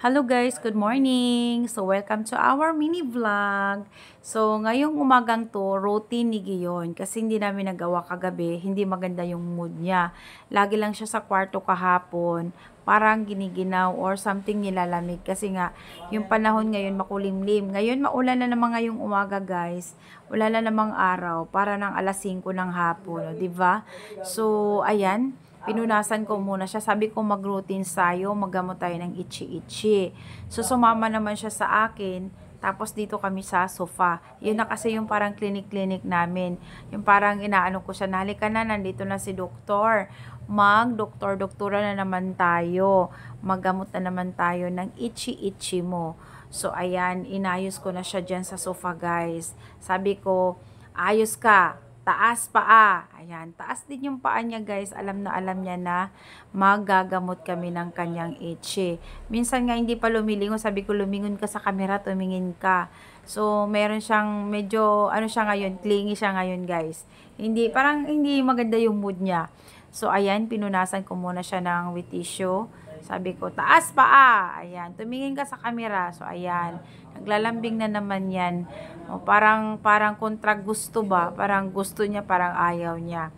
Hello guys, good morning! So welcome to our mini vlog. So ngayong umagang to, routine ni Giyon kasi hindi namin nagawa kagabi, hindi maganda yung mood niya. Lagi lang siya sa kwarto kahapon, parang giniginaw or something nilalamig kasi nga yung panahon ngayon makulimlim. Ngayon maulan na naman ngayong umaga guys, wala na namang araw, para ng alas 5 ng hapon, 'di ba? So ayan, pinunasan ko muna siya. Sabi ko mag-routine tayo, maggamot tayo ng itchy-itchy. So sumama naman siya sa akin. Tapos dito kami sa sofa. Yun na kasi yung parang clinic-clinic namin. Yung parang inaano ko siya, halika na, nandito na si doktor. Mag-doktor-doktora na naman tayo. Maggamot na naman tayo ng itchy-itchy mo. So ayan, inayos ko na siya dyan sa sofa guys. Sabi ko, ayos ka, taas paa. Ayan, taas din yung paa niya guys. Alam na alam niya na magagamot kami ng kanyang itchy. Minsan nga hindi pa lumilingon. Sabi ko, lumingon ka sa camera, tumingin ka. So, meron siyang medyo, ano siya ngayon, clingy siya ngayon guys. Hindi, parang hindi maganda yung mood niya. So, ayan, pinunasan ko muna siya ng with tissue. Sabi ko, taas paa. Ayan, tumingin ka sa camera. So, ayan, naglalambing na naman yan. O, parang kontra gusto ba? Parang gusto niya, parang ayaw niya.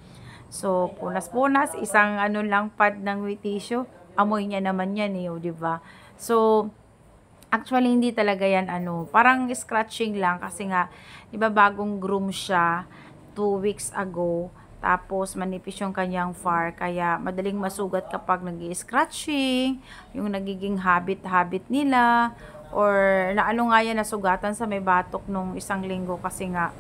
So, punas-punas, isang ano lang pad ng with tissue. Amoy niya naman yan eh, di ba? So, actually, hindi talaga yan ano, parang scratching lang kasi nga, di ba bagong groom siya 2 weeks ago. Tapos, manipis yung kanyang fur. Kaya, madaling masugat kapag nag-i-scratching, yung nagiging habit-habit nila, or naano nga yan, nasugatan sa may batok nung 1 linggo kasi nga,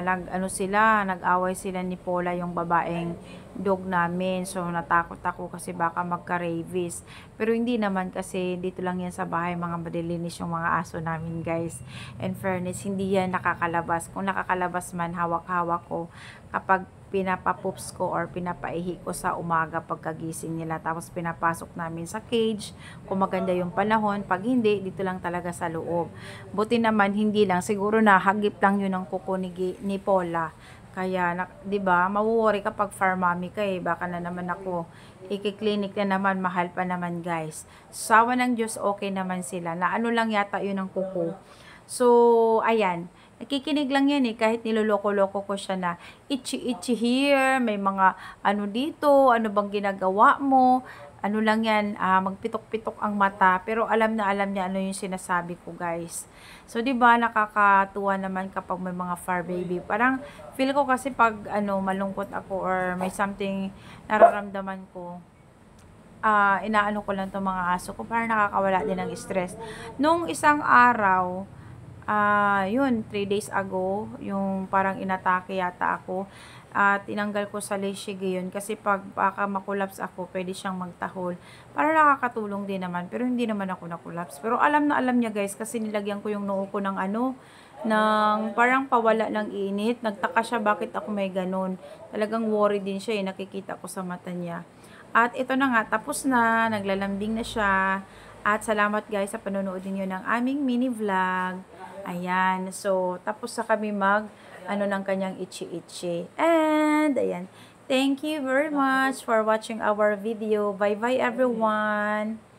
nag-away sila ni Paula, yung babaeng dog namin. So, natakot ako kasi baka magka-rabies. Pero hindi naman kasi dito lang yan sa bahay, mga madilinis yung mga aso namin guys. In fairness, hindi yan nakakalabas. Kung nakakalabas man, hawak-hawak ko kapag pinapapoops ko or pinapaihi ko sa umaga pagkagising nila. Tapos pinapasok namin sa cage kung maganda yung panahon. Pag hindi, dito lang talaga sa loob. Buti naman hindi lang, siguro na hagip lang yun ng kuko ni Paula. Kaya, 'di ba, mawo-worry kapag farm mommy ka eh. Baka na naman ako iki-clinic na naman, mahal pa naman guys. Sawa ng Diyos, okay naman sila. Na ano lang yata yun ng kuko. So, ayan. Nakikinig lang yan eh, kahit niloloko-loko ko siya na itchy-itchy here, may mga ano dito, ano bang ginagawa mo, ano lang yan, magpitok-pitok ang mata, pero alam na alam niya ano yung sinasabi ko guys. So, di ba nakakatuwa naman kapag may mga fur baby. Parang feel ko kasi pag ano, malungkot ako or may something nararamdaman ko, inaano ko lang 'tong mga aso ko para nakakawala din ng stress. Nung isang araw, yun, 3 days ago, yung parang inatake yata ako at tinanggal ko sa leash yun kasi pag baka makulaps ako, pwede siyang magtahol. Para nakakatulong din naman, pero hindi naman ako nakulaps. Pero alam na alam niya guys kasi nilagyan ko yung noo ko ng ano, ng parang pawala ng init. Nagtaka siya bakit ako may ganun. Talagang worry din siya eh, nakikita ko sa mata niya. At ito na nga, tapos na, naglalambing na siya. At salamat guys sa panonood niyo ng aming mini vlog. Ayan, so tapos sa kami ano ng kanyang itchy-itchy. And ayan, thank you very much for watching our video. Bye-bye everyone!